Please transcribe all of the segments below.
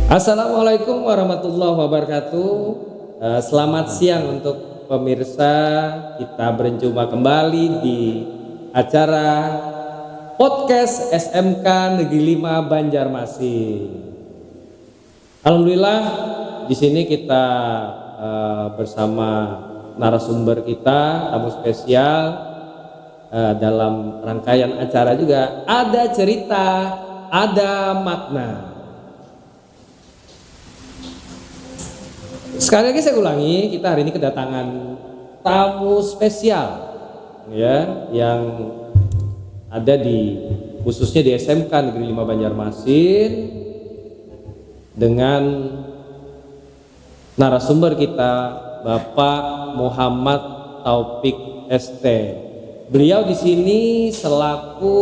Assalamualaikum warahmatullahi wabarakatuh. Selamat siang untuk pemirsa. Kita berjumpa kembali di acara podcast SMK Negeri 5 Banjarmasin. Alhamdulillah di sini kita bersama narasumber kita, tamu spesial. Dalam rangkaian acara juga ada cerita, ada makna. Sekali lagi saya ulangi, kita hari ini kedatangan tamu spesial ya, yang ada di khususnya di SMK Negeri 5 Banjarmasin dengan narasumber kita Bapak Muhammad Taufik ST. Beliau di sini selaku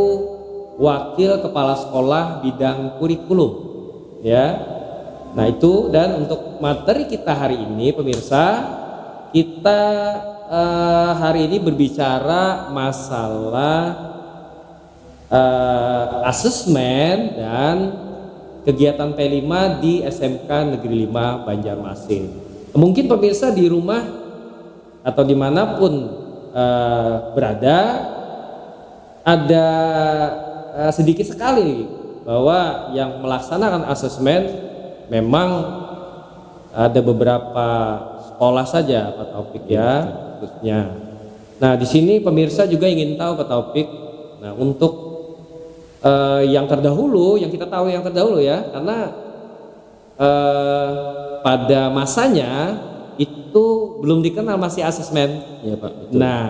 wakil kepala sekolah bidang kurikulum ya. Nah itu, dan untuk materi kita hari ini pemirsa, kita hari ini berbicara masalah asesmen dan kegiatan P5 di SMK Negeri 5 Banjarmasin. Mungkin pemirsa di rumah atau dimanapun berada, ada sedikit sekali bahwa yang melaksanakan asesmen memang ada beberapa sekolah saja Pak Taufik ya khususnya. Nah di sini pemirsa juga ingin tahu Pak Taufik. Nah untuk yang terdahulu, yang kita tahu yang terdahulu ya, karena pada masanya itu belum dikenal masih asesmen. Ya Pak. Betul. Nah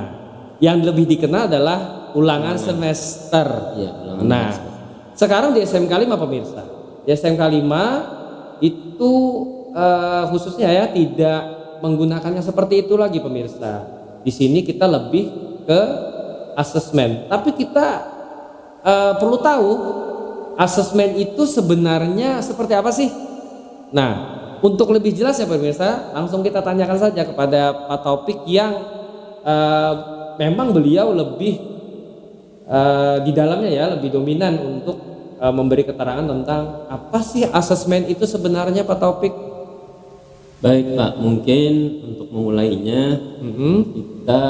yang lebih dikenal adalah ulangan semester. Ya, ulangan nah semester. Sekarang di SMK 5 pemirsa, di SMK 5 itu khususnya ya tidak menggunakannya seperti itu lagi pemirsa. Di sini kita lebih ke asesmen. Tapi kita perlu tahu asesmen itu sebenarnya seperti apa sih? Nah, untuk lebih jelas ya pemirsa, langsung kita tanyakan saja kepada Pak Taufik yang memang beliau lebih di dalamnya ya, lebih dominan untuk memberi keterangan tentang apa sih asesmen itu sebenarnya Pak Taufik. Baik Pak, mungkin untuk memulainya kita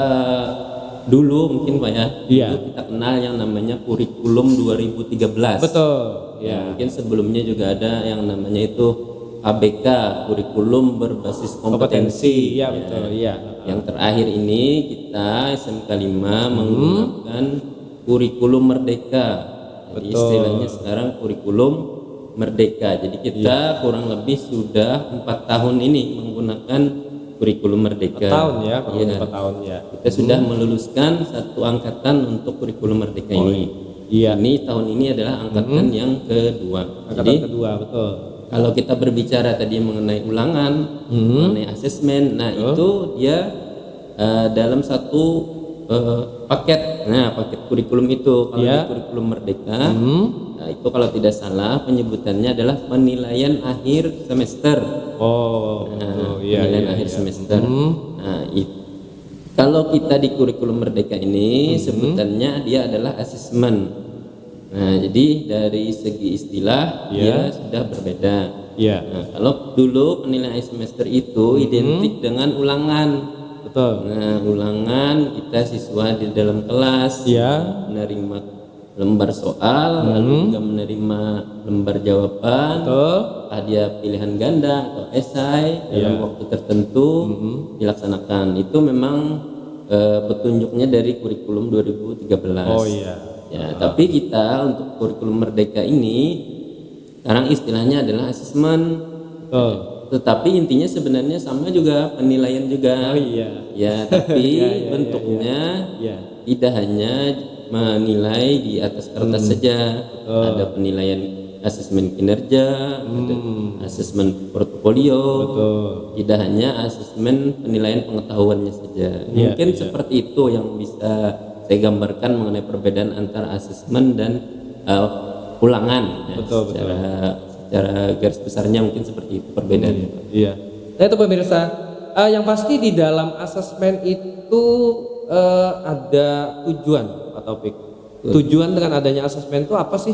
dulu mungkin Pak ya, Iya. dulu kita kenal yang namanya kurikulum 2013. Betul. Ya, mungkin sebelumnya juga ada yang namanya itu KBK, kurikulum berbasis kompetensi. Iya betul. Iya. Yang terakhir ini kita SMK 5 menggunakan kurikulum merdeka. Jadi istilahnya sekarang kurikulum merdeka. Jadi kita kurang lebih sudah 4 tahun ini menggunakan kurikulum merdeka. 4 tahun ya, Iya. 4 tahun ya. Kita sudah meluluskan satu angkatan untuk kurikulum merdeka ini. Iya. Ini tahun ini adalah angkatan yang kedua. Angkatan Jadi kedua, betul. kalau kita berbicara tadi mengenai ulangan, mengenai asesmen, nah itu dia dalam satu paket. Nah, paket kurikulum itu kalau di kurikulum merdeka, nah itu kalau tidak salah penyebutannya adalah penilaian akhir semester. Penilaian akhir semester. Nah, kalau kita di kurikulum merdeka ini sebutannya dia adalah asesmen. Nah, jadi dari segi istilah dia sudah berbeda. Nah, kalau dulu penilaian akhir semester itu identik dengan ulangan. Betul. Nah, ulangan kita siswa di dalam kelas menerima lembar soal, lalu juga menerima lembar jawaban, dia pilihan ganda atau esai dalam waktu tertentu dilaksanakan. Itu memang petunjuknya dari kurikulum 2013. Ya, tapi kita untuk kurikulum merdeka ini sekarang istilahnya adalah asesmen. Tetapi intinya sebenarnya sama juga, penilaian juga. Ya, tapi bentuknya tidak hanya menilai di atas kertas saja. Ada penilaian asesmen kinerja, ada asesmen portofolio. Tidak hanya asesmen penilaian pengetahuannya saja. Mungkin seperti itu yang bisa saya gambarkan mengenai perbedaan antara asesmen dan ulangan. Secara garis besarnya mungkin seperti itu perbedaannya. Iya. Nah itu pemirsa, yang pasti di dalam asesmen itu ada tujuan Pak Taufik. Tujuan dengan adanya asesmen itu apa sih?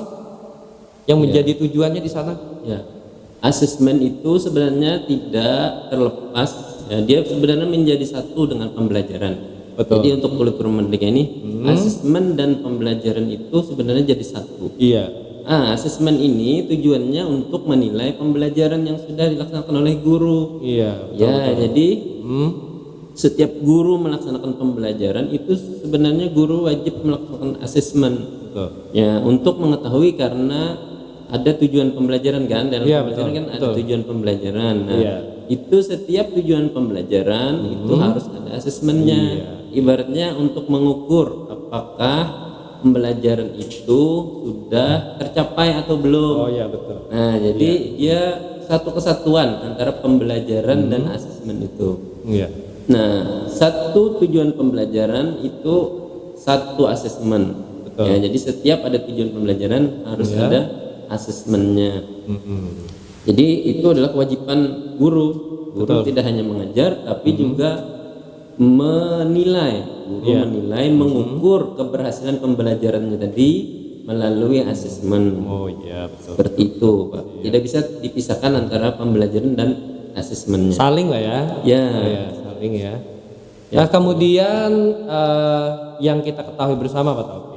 Yang menjadi tujuannya di sana? Ya. asesmen itu sebenarnya tidak terlepas ya, dia sebenarnya menjadi satu dengan pembelajaran. Betul. Jadi untuk kurikulum merdeka ini asesmen dan pembelajaran itu sebenarnya jadi satu. Iya. Asesmen ini tujuannya untuk menilai pembelajaran yang sudah dilaksanakan oleh guru. Iya. Jadi setiap guru melaksanakan pembelajaran itu sebenarnya guru wajib melakukan asesmen. Betul. Ya, untuk mengetahui karena ada tujuan pembelajaran kan dalam pembelajaran kan ada tujuan pembelajaran. Nah, itu setiap tujuan pembelajaran itu harus ada asesmennya. Ibaratnya untuk mengukur apakah pembelajaran itu sudah tercapai atau belum. Oh iya betul. Nah, jadi dia satu kesatuan antara pembelajaran dan asesmen itu. Iya. Nah, satu tujuan pembelajaran itu satu asesmen. Ya, jadi setiap ada tujuan pembelajaran harus ada asesmennya. Jadi itu adalah kewajiban guru. Guru tidak hanya mengajar, tapi juga menilai. Guru menilai, mengukur keberhasilan pembelajarannya tadi melalui asesmen. Oh iya betul. Seperti itu, Pak. Tidak bisa dipisahkan antara pembelajaran dan asesmennya. Saling lah ya. Ya. Saling ya. Nah kemudian yang kita ketahui bersama Pak Taufik.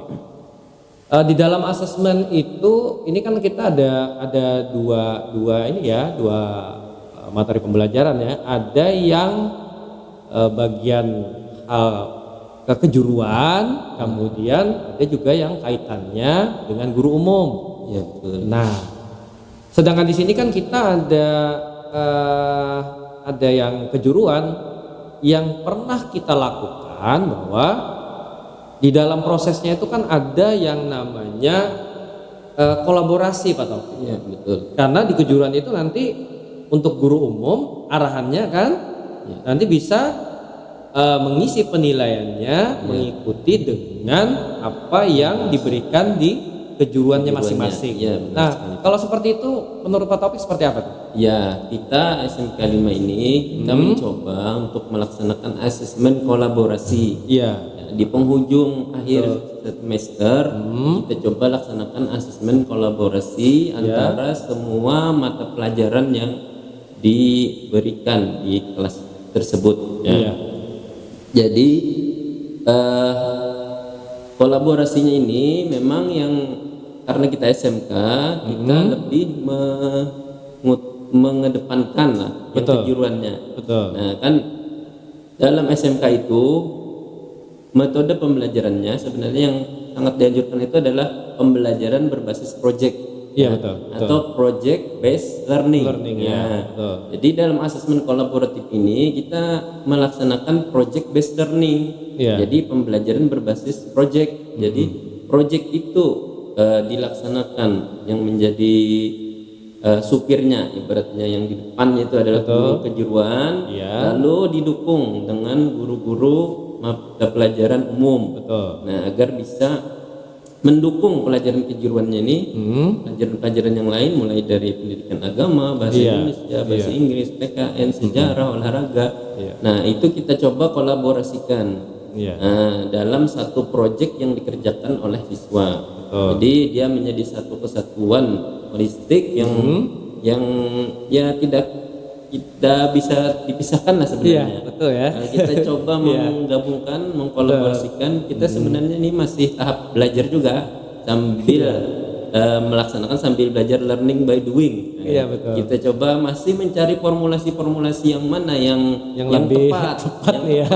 Di dalam asesmen itu, ini kan kita ada dua materi pembelajaran ya. Ada yang bagian kejuruan, kemudian ada juga yang kaitannya dengan guru umum. Ya betul. Nah, sedangkan di sini kan kita ada yang kejuruan yang pernah kita lakukan bahwa di dalam prosesnya itu kan ada yang namanya kolaborasi Pak Taufik. Iya betul. Karena di kejuruan itu nanti untuk guru umum arahannya kan nanti bisa mengisi penilaiannya mengikuti dengan apa yang diberikan di kejuruannya masing-masing. Ya, nah kalau seperti itu menurut Pak Taufik seperti apa tuh? Ya, kita SMK 5 ini kita mencoba untuk melaksanakan asesmen kolaborasi. Iya. Di penghujung akhir semester kita coba laksanakan asesmen kolaborasi antara semua mata pelajaran yang diberikan di kelas tersebut ya. Jadi kolaborasinya ini memang yang karena kita SMK kita lebih mengedepankan lah yang kejuruannya. Betul. Nah kan dalam SMK itu metode pembelajarannya sebenarnya yang sangat dianjurkan itu adalah pembelajaran berbasis project. Iya betul. Atau project based learning. Ya. Betul. Jadi dalam asesmen kolaboratif ini kita melaksanakan project based learning. Jadi pembelajaran berbasis project. Jadi project itu dilaksanakan yang menjadi supirnya ibaratnya yang di depannya itu adalah guru kejuruan, lalu didukung dengan guru-guru mata pelajaran umum. Nah, agar bisa mendukung pelajaran kejuruannya ini, pelajaran-pelajaran yang lain mulai dari pendidikan agama, bahasa Indonesia, bahasa Inggris, PKN, sejarah, olahraga. Nah, itu kita coba kolaborasikan dalam satu proyek yang dikerjakan oleh siswa. Jadi dia menjadi satu kesatuan holistik yang ya tidak bisa dipisahkan lah sebenarnya. Betul ya. Kita coba menggabungkan, mengkolaborasikan. Kita sebenarnya ini masih tahap belajar juga sambil melaksanakan sambil belajar learning by doing. Betul. Kita coba masih mencari formulasi-formulasi yang mana yang lebih tepat, ya.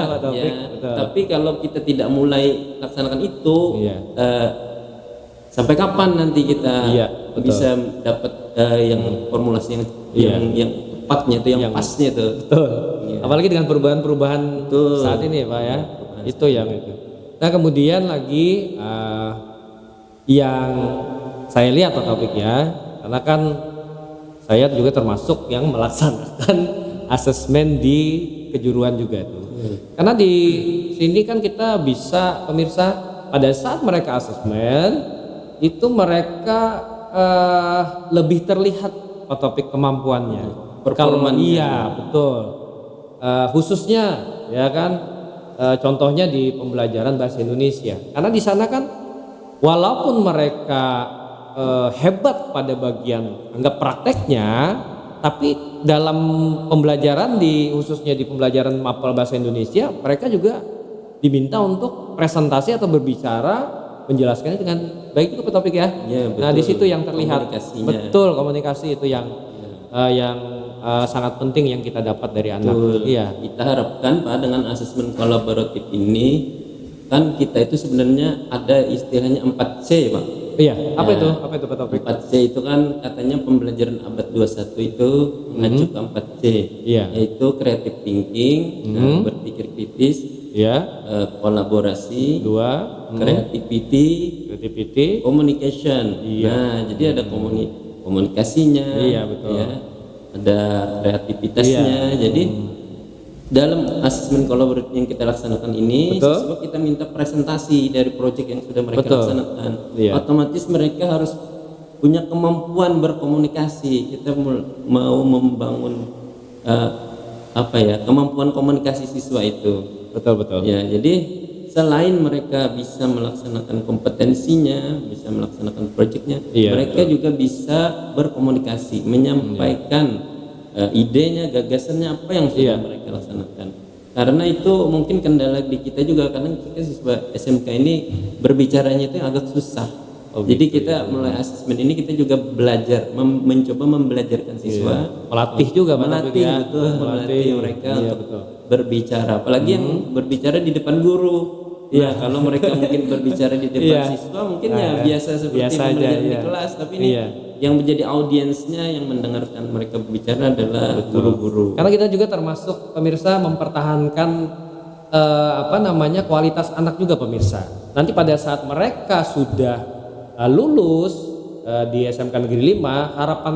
Tapi kalau kita tidak mulai laksanakan itu, sampai kapan nanti kita bisa dapat yang formulasi yang tepatnya itu, yang pasnya itu. Betul. Apalagi dengan perubahan-perubahan saat ini Pak ya. Itu yang itu. Nah kemudian lagi yang saya lihat Pak Taufik ya, karena kan saya juga termasuk yang melaksanakan asesmen di kejuruan juga itu. Karena di sini kan kita bisa pemirsa pada saat mereka asesmen itu mereka lebih terlihat Pak Taufik kemampuannya. Performanya. Iya betul. Khususnya ya kan contohnya di pembelajaran bahasa Indonesia. Karena di sana kan walaupun mereka hebat pada bagian anggap prakteknya, tapi dalam pembelajaran khususnya di pembelajaran mapel bahasa Indonesia, mereka juga diminta untuk presentasi atau berbicara, menjelaskannya dengan baik itu topik ya. Ya, betul. Nah di situ yang terlihat betul komunikasi itu yang sangat penting yang kita dapat dari anak. Iya. Kita harapkan Pak dengan asesmen kolaboratif ini kan kita itu sebenarnya ada istilahnya 4C Pak. Iya. Apa itu Pak topik? 4C itu kan katanya pembelajaran abad 21 itu mengacu ke 4C. Iya. Yaitu creative thinking, berpikir kritis, kolaborasi, creativity, communication. Nah, jadi ada komunikasinya, betul. Ya, ada kreativitasnya. Jadi dalam asesmen kolaboratif yang kita laksanakan ini, siswa kita minta presentasi dari proyek yang sudah mereka laksanakan. Otomatis mereka harus punya kemampuan berkomunikasi. Kita mau membangun kemampuan komunikasi siswa itu. Betul. Ya, jadi selain mereka bisa melaksanakan kompetensinya, bisa melaksanakan proyeknya, mereka juga bisa berkomunikasi, menyampaikan idenya, gagasannya apa yang sudah mereka laksanakan. Karena itu mungkin kendala di kita juga, karena kita siswa SMK ini berbicaranya itu agak susah. Jadi kita mulai asesmen ini kita juga belajar, mencoba membelajarkan siswa, melatih mereka untuk berbicara, apalagi yang berbicara di depan guru. Ya, kalau mereka mungkin berbicara di depan siswa mungkin biasa seperti pembelajaran di kelas, tapi ini yang menjadi audiensnya, yang mendengarkan mereka berbicara adalah guru-guru. Karena kita juga termasuk pemirsa mempertahankan kualitas anak juga pemirsa. Nanti pada saat mereka sudah lulus di SMK Negeri 5, harapan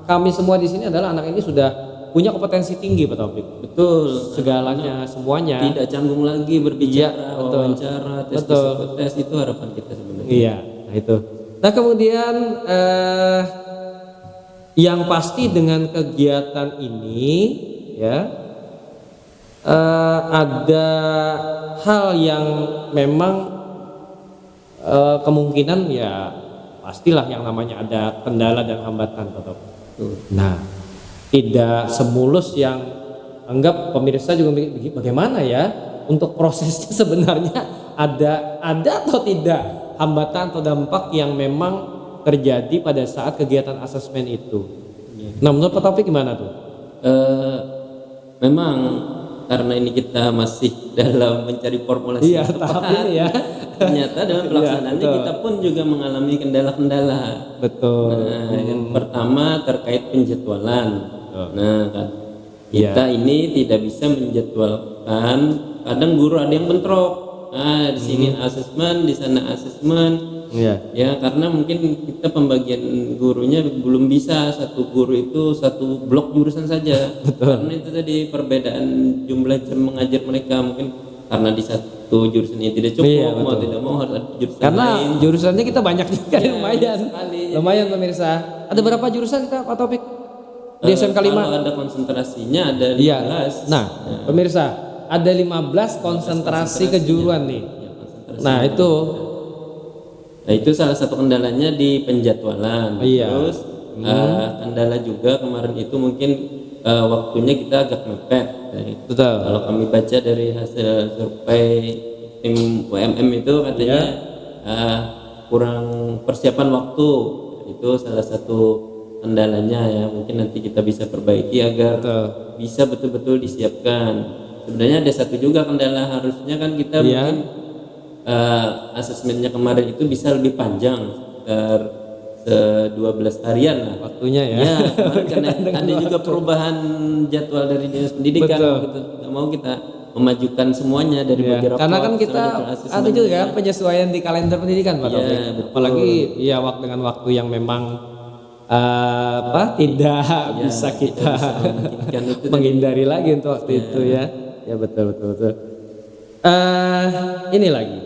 kami semua di sini adalah anak ini sudah punya kompetensi tinggi Pak Taufik. Betul, segalanya semuanya. Tidak canggung lagi berbicara, wawancara, tes itu harapan kita sebenarnya. Iya, nah itu. Nah kemudian yang pasti dengan kegiatan ini ya ada hal yang memang kemungkinan ya pastilah yang namanya ada kendala dan hambatan Pak Taufik. Nah, tidak semulus yang anggap pemirsa juga bagaimana ya untuk prosesnya sebenarnya ada atau tidak hambatan atau dampak yang memang terjadi pada saat kegiatan asesmen itu. Nah menurut Pak Taufik gimana tuh? Memang karena ini kita masih dalam mencari formulasi yang tepat, ternyata dalam pelaksanaannya kita pun juga mengalami kendala-kendala. Betul. Nah, yang pertama terkait penjadwalan. Nah kan kita ini tidak bisa menjadwalkan, kadang guru ada yang bentrok. Nah di sini asesmen, di sana asesmen. Ya karena mungkin kita pembagian gurunya belum bisa satu guru itu satu blok jurusan saja. Karena itu tadi perbedaan jumlah jam mengajar mereka, mungkin karena di satu jurusan ini tidak cukup, mau tidak mau harus ada jurusan karena lain. Jurusannya kita banyak juga lumayan pemirsa. Ada berapa jurusan kita Pak Taufik di SMK 5? Kalau ada konsentrasinya ada 15. Nah pemirsa ada 15 konsentrasi kejuruan nih. Nah itu salah satu kendalanya di penjadwalan. Terus kendala juga kemarin itu mungkin waktunya kita agak mepet. Betul. Kalau kami baca dari hasil survei tim UMM itu katanya kurang persiapan waktu. Itu salah satu kendalanya ya. Mungkin nanti kita bisa perbaiki agar bisa betul-betul disiapkan. Sebenarnya ada satu juga kendala, harusnya kan kita mungkin asesmennya kemarin itu bisa lebih panjang, sekitar 12 harian lah waktunya ya. Karena ada juga perubahan jadwal dari dinas pendidikan gitu. Tidak mau kita memajukan semuanya dari bagi rapor. Karena kan kita ada juga penyesuaian di kalender pendidikan Pak Taufik. Apalagi dengan waktu yang memang tidak bisa kita menghindari lagi untuk waktu itu ya. Ya betul. Ini lagi.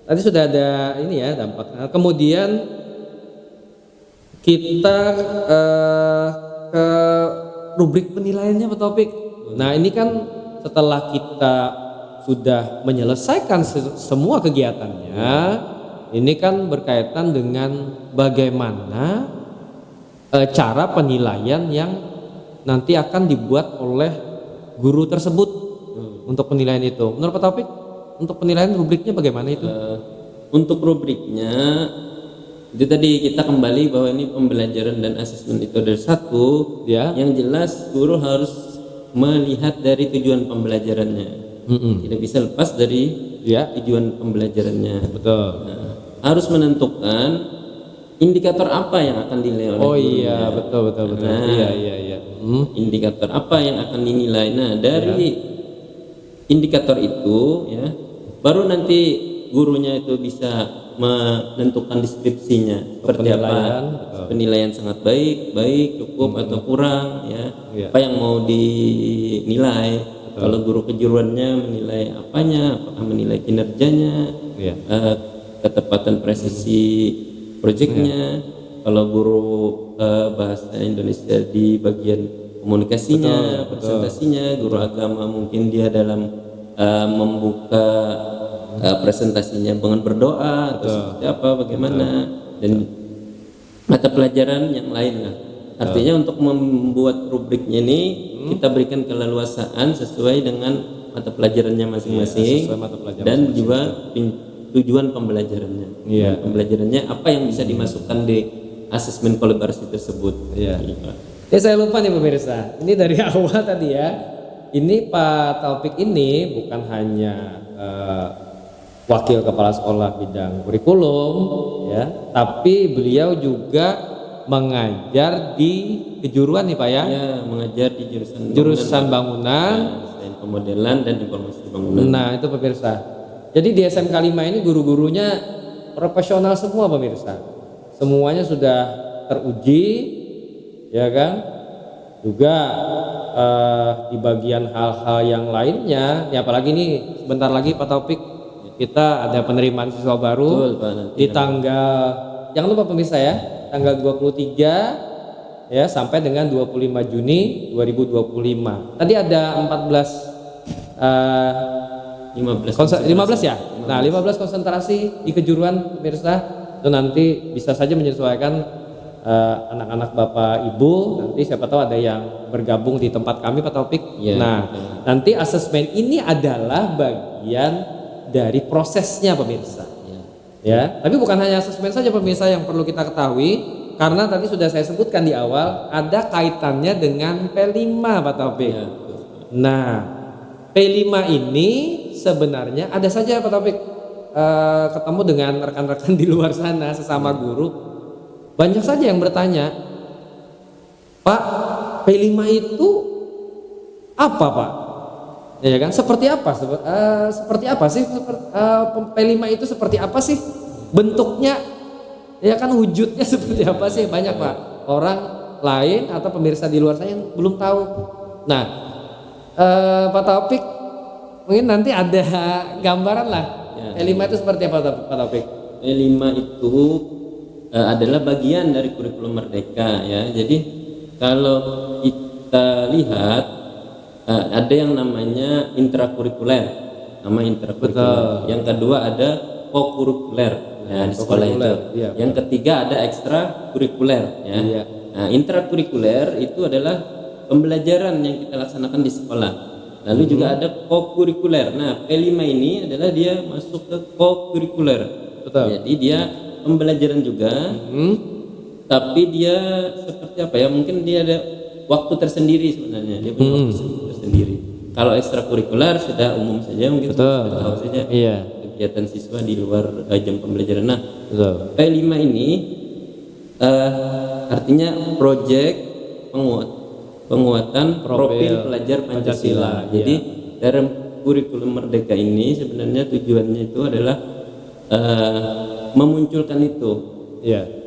Tadi sudah ada ini ya dampak. Kemudian kita ke rubrik penilaiannya Pak Taufik. Nah ini kan setelah kita sudah menyelesaikan semua kegiatannya, ini kan berkaitan dengan bagaimana cara penilaian yang nanti akan dibuat oleh guru tersebut untuk penilaian itu. Menurut Pak Taufik, untuk penilaian rubriknya bagaimana itu? Untuk rubriknya itu tadi kita kembali bahwa ini pembelajaran dan asesmen itu ada satu, Ya. yang jelas guru harus melihat dari tujuan pembelajarannya. Tidak bisa lepas dari Ya. tujuan pembelajarannya. Betul. Nah, harus menentukan indikator apa yang akan dinilai oleh Oh gurunya. iya, betul. Nah, Iya. Indikator apa yang akan dinilai? Nah, dari indikator itu ya, baru nanti gurunya itu bisa menentukan deskripsinya seperti apa. Penilaian, Penilaian sangat baik, cukup atau kurang ya. Iya. Apa yang mau dinilai? Kalau guru kejuruannya menilai apanya? Apakah menilai kinerjanya? Iya. Ketepatan presisi proyeknya. Kalau guru bahasa Indonesia di bagian komunikasinya, presentasinya, guru agama mungkin dia dalam membuka presentasinya dengan berdoa atau seperti apa, bagaimana, dan mata pelajaran yang lain lah. Artinya untuk membuat rubriknya ini kita berikan keleluasaan sesuai dengan mata pelajarannya masing-masing, sesuai mata pelajaran dan juga tujuan pembelajarannya. Iya. Pembelajarannya apa yang bisa dimasukkan di asesmen kolaborasi tersebut. Iya. Gitu. Ya saya lupa nih pemirsa. Ini dari awal tadi ya. Ini Pak Taufik ini bukan hanya wakil kepala sekolah bidang kurikulum ya, tapi beliau juga mengajar di kejuruan nih Pak ya. Ya, mengajar di Jurusan bangunan. desain pemodelan dan informasi bangunan. Nah, itu pemirsa. Jadi di SMK 5 ini guru-gurunya profesional semua pemirsa. Semuanya sudah teruji ya kan. Juga di bagian hal-hal yang lainnya, ya apalagi nih sebentar lagi Pak Taufik kita ada penerimaan siswa baru. Betul, Pak, nanti di tanggal, jangan lupa pemirsa ya, tanggal 23 ya sampai dengan 25 Juni 2025. Tadi ada 15 ya. Nah, 15 konsentrasi di kejuruan pemirsa itu nanti bisa saja menyesuaikan anak-anak Bapak Ibu, nanti siapa tahu ada yang bergabung di tempat kami Pak Taufik. Ya, Nah, nanti asesmen ini adalah bagian dari prosesnya pemirsa. Ya, tapi bukan hanya asesmen saja pemirsa yang perlu kita ketahui, karena tadi sudah saya sebutkan di awal ada kaitannya dengan P5 Pak Taufik. Ya, Nah, P5 ini sebenarnya ada saja Pak Taufik ketemu dengan rekan-rekan di luar sana sesama guru. Banyak saja yang bertanya, Pak, P5 itu apa Pak? Ya kan, seperti apa? Seperti apa sih? P5 itu seperti apa sih? Bentuknya, ya kan wujudnya seperti apa sih? Banyak Pak, orang lain atau pemirsa di luar sana yang belum tahu. Nah, Pak Taufik, mungkin nanti ada gambaran lah. P5 itu seperti apa Pak Taufik? P5 itu adalah bagian dari kurikulum Merdeka ya. Jadi kalau kita lihat ada yang namanya intrakurikuler, nama intrakurikuler. Yang kedua ada kokurikuler ya, di sekolah itu. Iya. Yang ketiga ada ekstrakurikuler ya. Iya. Nah, intrakurikuler itu adalah pembelajaran yang kita laksanakan di sekolah. Lalu juga ada kokurikuler. Nah, P5 ini adalah dia masuk ke kokurikuler. Betul. Jadi dia pembelajaran juga, tapi dia seperti apa ya? Mungkin dia ada waktu tersendiri sebenarnya. Dia punya waktu tersendiri. Kalau ekstrakurikuler sudah umum saja, mungkin sudah tahu saja kegiatan siswa di luar jam pembelajaran. Nah, P5 ini artinya proyek penguatan profil pelajar Pancasila. Jadi dalam kurikulum Merdeka ini sebenarnya tujuannya itu adalah memunculkan itu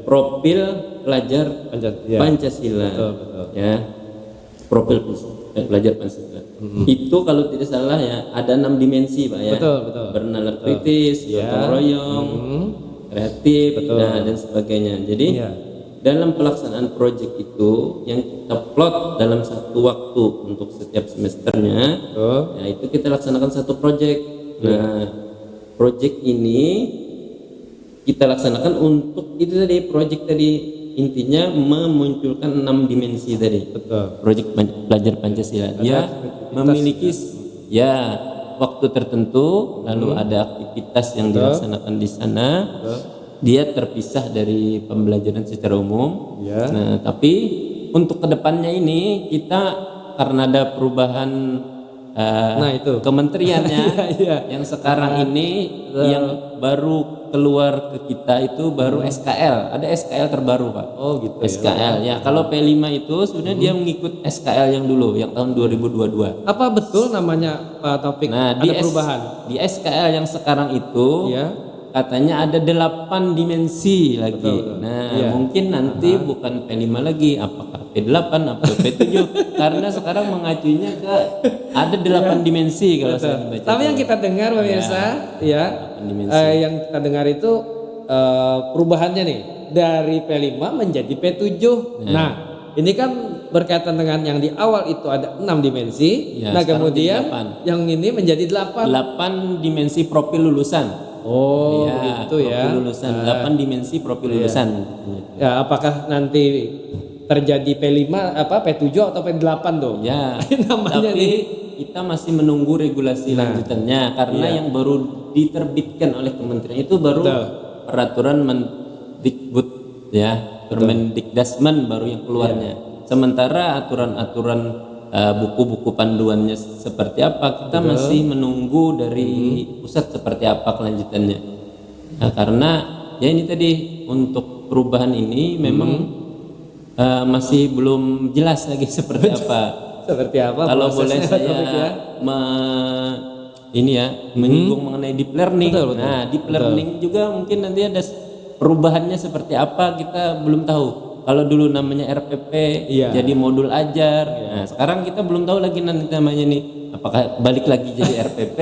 profil pelajar Pancasila. Ya, profil pelajar Pancasila. Itu kalau tidak salah ya ada 6 dimensi Pak ya. Bernalar kritis, gotong royong, kreatif, dan sebagainya. Jadi dalam pelaksanaan proyek itu yang kita plot dalam satu waktu untuk setiap semesternya, ya itu kita laksanakan satu proyek. Nah, proyek ini kita laksanakan untuk itu tadi proyek tadi intinya memunculkan 6 dimensi tadi. Betul. Proyek belajar Pancasila. Dia memiliki ya waktu tertentu, lalu ada aktivitas yang dilaksanakan di sana. Dia terpisah dari pembelajaran secara umum. Ya. Nah, tapi untuk kedepannya ini kita karena ada perubahan itu kementeriannya Iya. yang sekarang ini yang baru keluar ke kita itu baru SKL. Ada SKL terbaru, Pak. Oh gitu SKL ya. Kalau P5 itu sebenarnya dia mengikut SKL yang dulu yang tahun 2022. Apa betul namanya Pak Taufik? Nah, Ada perubahan? Di SKL yang sekarang itu Iya. katanya ada 8 dimensi lagi. Betul. Nah, Iya. mungkin nanti bukan P5 lagi, apakah P8 atau P7 karena sekarang mengacunya ke ada 8 dimensi kalau saya membaca. Tapi yang kita dengar pemirsa, ya, 8 dimensi. yang kita dengar itu perubahannya nih dari P5 menjadi P7. Nah, ini kan berkaitan dengan yang di awal itu ada 6 dimensi. Ya, nah, sekarang kemudian jadi 8. yang ini menjadi 8. 8 dimensi profil lulusan. Oh, Ya, gitu ya. profil lulusan, 8 dimensi profil lulusan. Ya, apakah nanti terjadi P5 P7 atau P8 dong? Ya, Namanya tapi nih. kita masih menunggu regulasi lanjutannya karena yang baru diterbitkan oleh kementerian itu baru peraturan Mendikbud ya, Permendikdasmen baru yang keluarnya. Sementara aturan-aturan buku-buku panduannya seperti apa kita masih menunggu dari pusat seperti apa kelanjutannya. Nah, karena ya ini tadi untuk perubahan ini memang masih belum jelas lagi seperti apa. Seperti apa? Kalau boleh saya menyinggung mengenai deep learning. Betul. Nah, deep learning juga mungkin nanti ada perubahannya seperti apa kita belum tahu. Kalau dulu namanya RPP jadi modul ajar. Nah, sekarang kita belum tahu lagi nanti namanya nih apakah balik lagi jadi RPP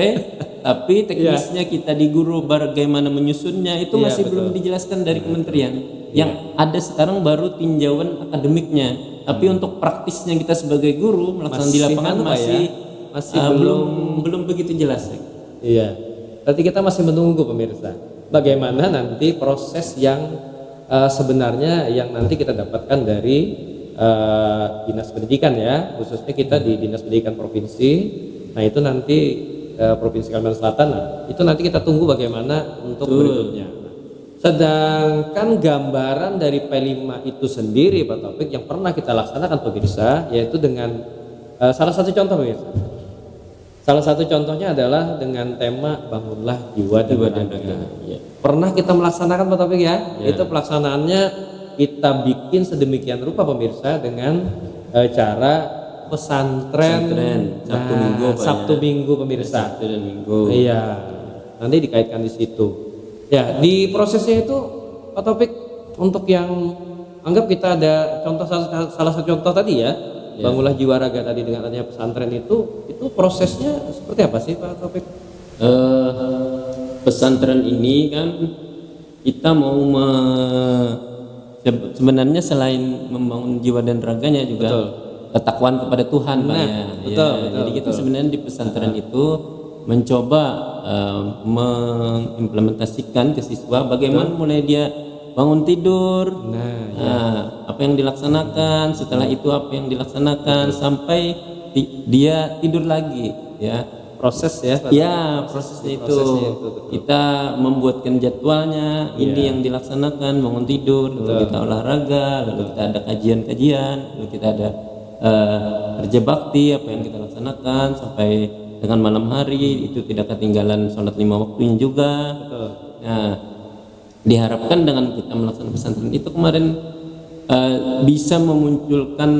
tapi teknisnya kita di guru bagaimana menyusunnya itu masih belum dijelaskan dari kementerian. Yang ada sekarang baru tinjauan akademiknya. Tapi untuk praktisnya kita sebagai guru melaksanakan di lapangan masih belum begitu jelas. Iya. Berarti kita masih menunggu pemirsa. Bagaimana nanti proses yang sebenarnya yang nanti kita dapatkan dari dinas pendidikan ya, khususnya kita di dinas pendidikan provinsi. Nah itu nanti provinsi Kalimantan Selatan. Nah, itu nanti kita tunggu bagaimana untuk berikutnya. Sedangkan gambaran dari P5 itu sendiri Pak Taufik yang pernah kita laksanakan pemirsa, yaitu dengan salah satu contoh pemirsa. Salah satu contohnya adalah dengan tema bangunlah jiwa dan raga. Ya. Pernah kita melaksanakan Pak Taufik ya? Itu pelaksanaannya kita bikin sedemikian rupa pemirsa dengan cara pesantren Sabtu Minggu pemirsa. Sabtu dan Minggu. Iya. Nanti dikaitkan di situ. Ya, di prosesnya itu Pak Taufik untuk yang anggap kita ada contoh salah satu contoh tadi ya. Bangunlah jiwa raga tadi dengan adanya pesantren itu prosesnya seperti apa sih Pak Taufik? Pesantren ini kan kita mau sebenarnya selain membangun jiwa dan raganya juga ketakwaan kepada Tuhan Pak ya. Betul. Jadi kita sebenarnya di pesantren itu mencoba mengimplementasikan ke siswa bagaimana mulai dia bangun tidur, apa yang dilaksanakan, setelah itu apa yang dilaksanakan sampai dia tidur lagi, ya. Proses ya. Ya, prosesnya itu. Kita membuatkan jadwalnya, ini yang dilaksanakan, bangun tidur, lalu kita olahraga, lalu kita ada kajian-kajian, lalu kita ada kerja bakti, apa yang kita laksanakan sampai dengan malam hari itu tidak ketinggalan sholat 5 waktunya juga. Nah, diharapkan dengan kita melaksanakan pesantren itu kemarin bisa memunculkan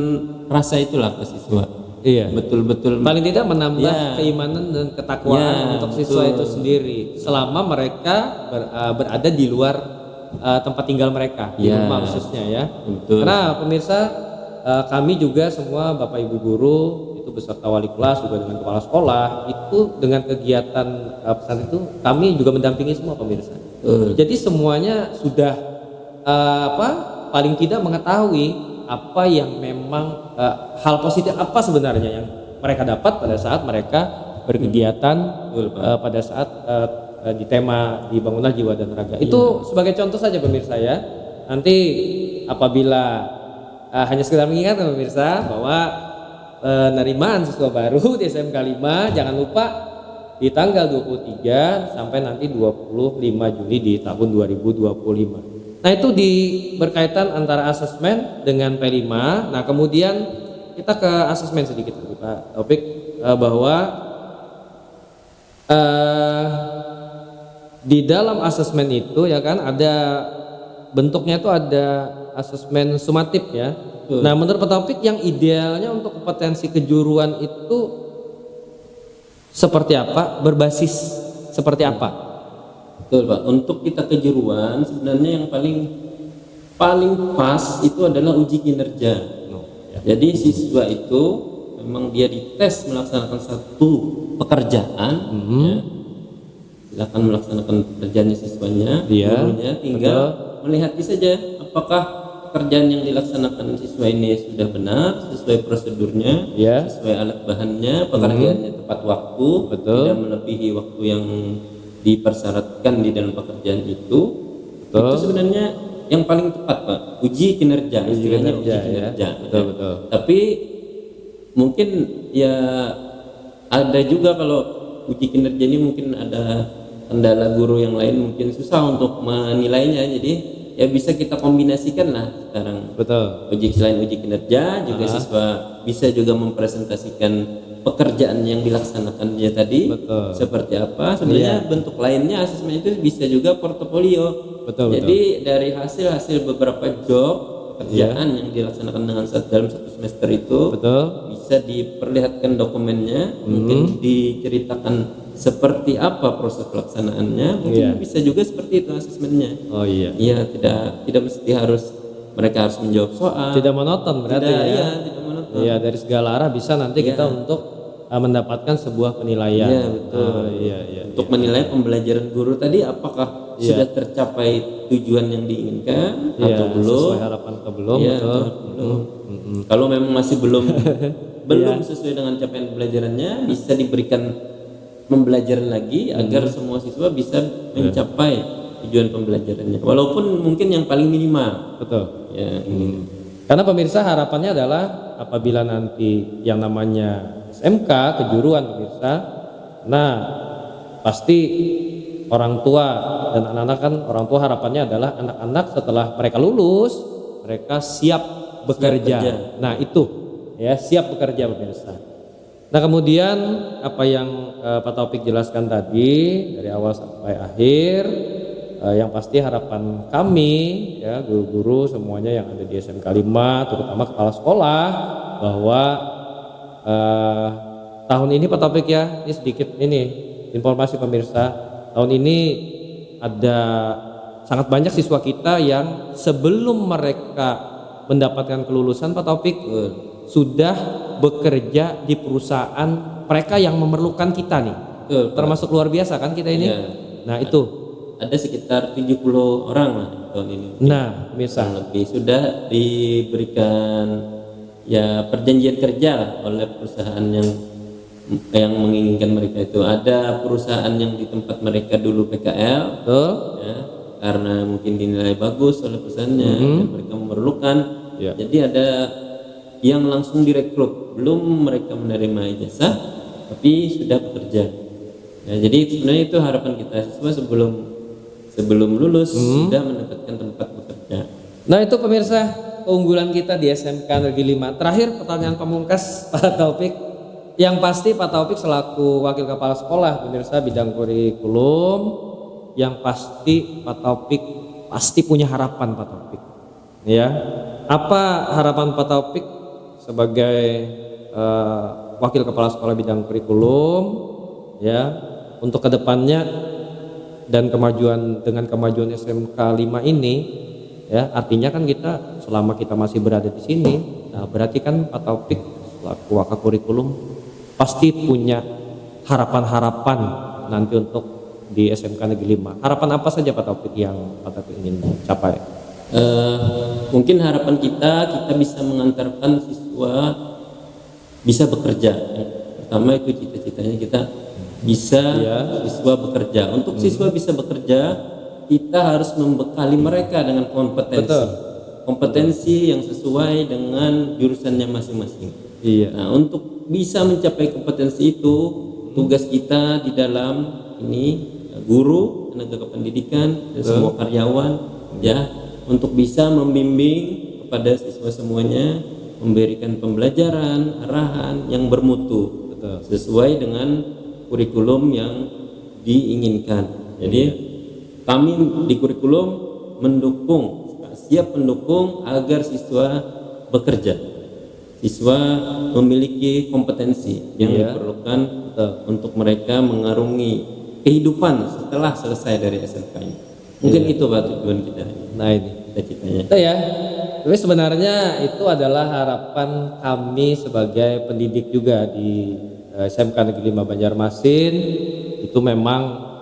rasa itulah ke siswa. Iya. Betul-betul. Paling tidak menambah keimanan dan ketakwaan untuk siswa itu sendiri selama mereka berada di luar tempat tinggal mereka, di rumah khususnya ya. Betul. Karena pemirsa kami juga semua Bapak Ibu guru itu beserta wali kelas juga dengan kepala sekolah itu dengan kegiatan pesantren itu kami juga mendampingi semua pemirsa. Jadi semuanya sudah paling tidak mengetahui apa yang memang hal positif apa sebenarnya yang mereka dapat pada saat mereka berkegiatan pada saat di tema di bangunlah jiwa dan raga. Itu sebagai contoh saja pemirsa ya. nanti apabila hanya sekedar mengingatkan pemirsa bahwa penerimaan siswa baru di SMK 5 jangan lupa di tanggal 23 sampai nanti 25 Juli di tahun 2025. Nah itu berkaitan antara asesmen dengan P5. Nah kemudian kita ke asesmen sedikit Pak Taufik, bahwa di dalam asesmen itu ya kan ada bentuknya itu ada asesmen sumatif ya. Nah menurut Pak Taufik yang idealnya untuk kompetensi kejuruan itu seperti apa, berbasis seperti apa? Betul Pak, untuk kita kejuruan sebenarnya yang paling pas itu adalah uji kinerja. Jadi siswa itu memang dia dites melaksanakan satu pekerjaan, ya. Silakan melaksanakan pekerjaannya siswanya, gurunya tinggal melihat saja apakah pekerjaan yang dilaksanakan siswa ini sudah benar, sesuai prosedurnya, sesuai alat bahannya, pekerjaannya tepat waktu, tidak melebihi waktu yang dipersyaratkan di dalam pekerjaan itu. Itu sebenarnya yang paling tepat Pak, uji kinerja, istilahnya uji kinerja. Betul. Tapi mungkin ya ada juga kalau uji kinerja ini mungkin ada kendala guru yang lain mungkin susah untuk menilainya, jadi ya bisa kita kombinasikan lah sekarang. Selain uji kinerja juga siswa bisa juga mempresentasikan pekerjaan yang dilaksanakan dia tadi seperti apa. Sebenarnya bentuk lainnya asesmen itu bisa juga portofolio. Jadi dari hasil beberapa job pekerjaan yang dilaksanakan dalam satu semester itu bisa diperlihatkan dokumennya, mungkin diceritakan seperti apa proses pelaksanaannya, mungkin bisa juga seperti itu asesmennya. Iya, tidak mesti mereka harus menjawab soal. Tidak monoton berarti tidak monoton. Iya, dari segala arah bisa nanti kita untuk mendapatkan sebuah penilaian. Iya, betul. Untuk menilai pembelajaran guru tadi apakah sudah tercapai tujuan yang diinginkan atau belum, sesuai harapan atau belum. Belum. Kalau memang masih belum sesuai dengan capaian pembelajarannya, bisa diberikan pembelajaran lagi agar semua siswa bisa mencapai tujuan pembelajarannya, walaupun mungkin yang paling minimal. Karena pemirsa harapannya adalah apabila nanti yang namanya SMK kejuruan pemirsa, nah pasti orang tua dan anak-anak kan, orang tua harapannya adalah anak-anak setelah mereka lulus mereka siap bekerja. Nah itu ya, siap bekerja pemirsa. Nah kemudian apa yang Pak Taufik jelaskan tadi dari awal sampai akhir, yang pasti harapan kami ya guru-guru semuanya yang ada di SMK 5 terutama kepala sekolah bahwa tahun ini Pak Taufik ya, ini sedikit informasi pemirsa, tahun ini ada sangat banyak siswa kita yang sebelum mereka mendapatkan kelulusan Pak Taufik sudah bekerja di perusahaan mereka yang memerlukan kita nih. Termasuk luar biasa kan kita ini. Nah itu ada sekitar 70 orang lah tahun ini. Nah pemirsa lebih sudah diberikan ya perjanjian kerja lah oleh perusahaan yang menginginkan mereka itu. Ada perusahaan yang di tempat mereka dulu PKL, ya, karena mungkin dinilai bagus oleh perusahaannya dan mereka memerlukan. Jadi ada yang langsung direkrut, belum mereka menerima ijazah tapi sudah bekerja. Ya, jadi sebenarnya itu harapan kita, siswa sebelum lulus sudah mendapatkan tempat bekerja. Nah itu pemirsa keunggulan kita di SMK Negeri 5. Terakhir pertanyaan pamungkas Pak Taufik. Yang pasti Pak Taufik selaku wakil kepala sekolah pemirsa bidang kurikulum, yang pasti Pak Taufik pasti punya harapan Pak Taufik. Ya, apa harapan Pak Taufik sebagai wakil kepala sekolah bidang kurikulum ya untuk kedepannya dan dengan kemajuan SMK 5 ini ya, artinya kan kita selama kita masih berada di sini, nah berarti kan Pak Taufik selaku wakil kurikulum pasti punya harapan-harapan nanti untuk di SMK Negeri 5. Harapan apa saja Pak Taufik yang Pak Taufik ingin capai? Mungkin harapan kita bisa mengantarkan siswa bisa bekerja. Pertama itu cita-citanya kita bisa siswa bekerja. Untuk siswa bisa bekerja kita harus membekali mereka dengan kompetensi. Betul. Kompetensi yang sesuai dengan jurusannya masing-masing. Iya. Nah, untuk bisa mencapai kompetensi itu, tugas kita di dalam ini guru, tenaga kependidikan dan semua karyawan ya, untuk bisa membimbing kepada siswa semuanya, memberikan pembelajaran, arahan yang bermutu. Betul. Sesuai dengan kurikulum yang diinginkan. Jadi kami di kurikulum siap mendukung agar siswa bekerja, siswa memiliki kompetensi yang diperlukan untuk mereka mengarungi kehidupan setelah selesai dari SMK ini. Mungkin itu Pak tujuan kita. Nah ini cita-citanya. Itu ya. Tapi sebenarnya itu adalah harapan kami sebagai pendidik juga di SMK Negeri 5 Banjarmasin. Itu memang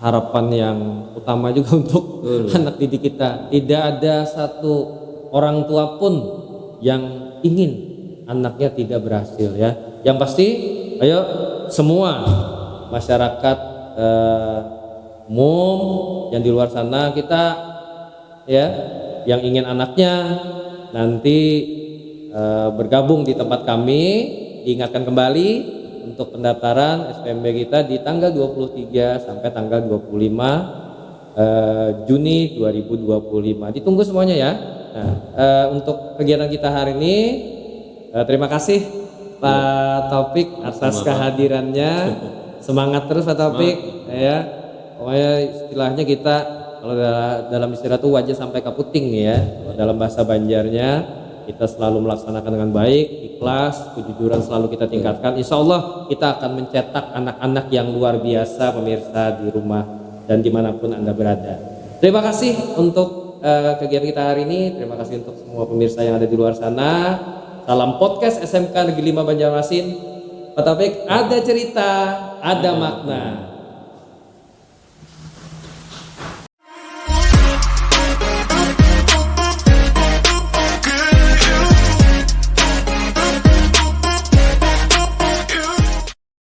harapan yang utama juga untuk anak didik kita. Tidak ada satu orang tua pun yang ingin anaknya tidak berhasil ya. Yang pasti ayo semua masyarakat umum yang di luar sana kita ya, yang ingin anaknya nanti bergabung di tempat kami, diingatkan kembali untuk pendaftaran SPMB kita di tanggal 23 sampai tanggal 25 Juni 2025. Ditunggu semuanya ya. Nah, untuk kegiatan kita hari ini terima kasih Pak Taufik atas kehadirannya. Semangat terus Pak Taufik ya. Pokoknya istilahnya kita kalau dalam istilah itu wajah sampai kaputing nih ya. Dalam bahasa Banjarnya kita selalu melaksanakan dengan baik, ikhlas, kejujuran selalu kita tingkatkan. Insya Allah kita akan mencetak anak-anak yang luar biasa pemirsa di rumah dan dimanapun Anda berada. Terima kasih untuk kegiatan kita hari ini. Terima kasih untuk semua pemirsa yang ada di luar sana. Salam podcast SMK Negeri 5 Banjarmasin. Pak Taufik, ada cerita, ada makna.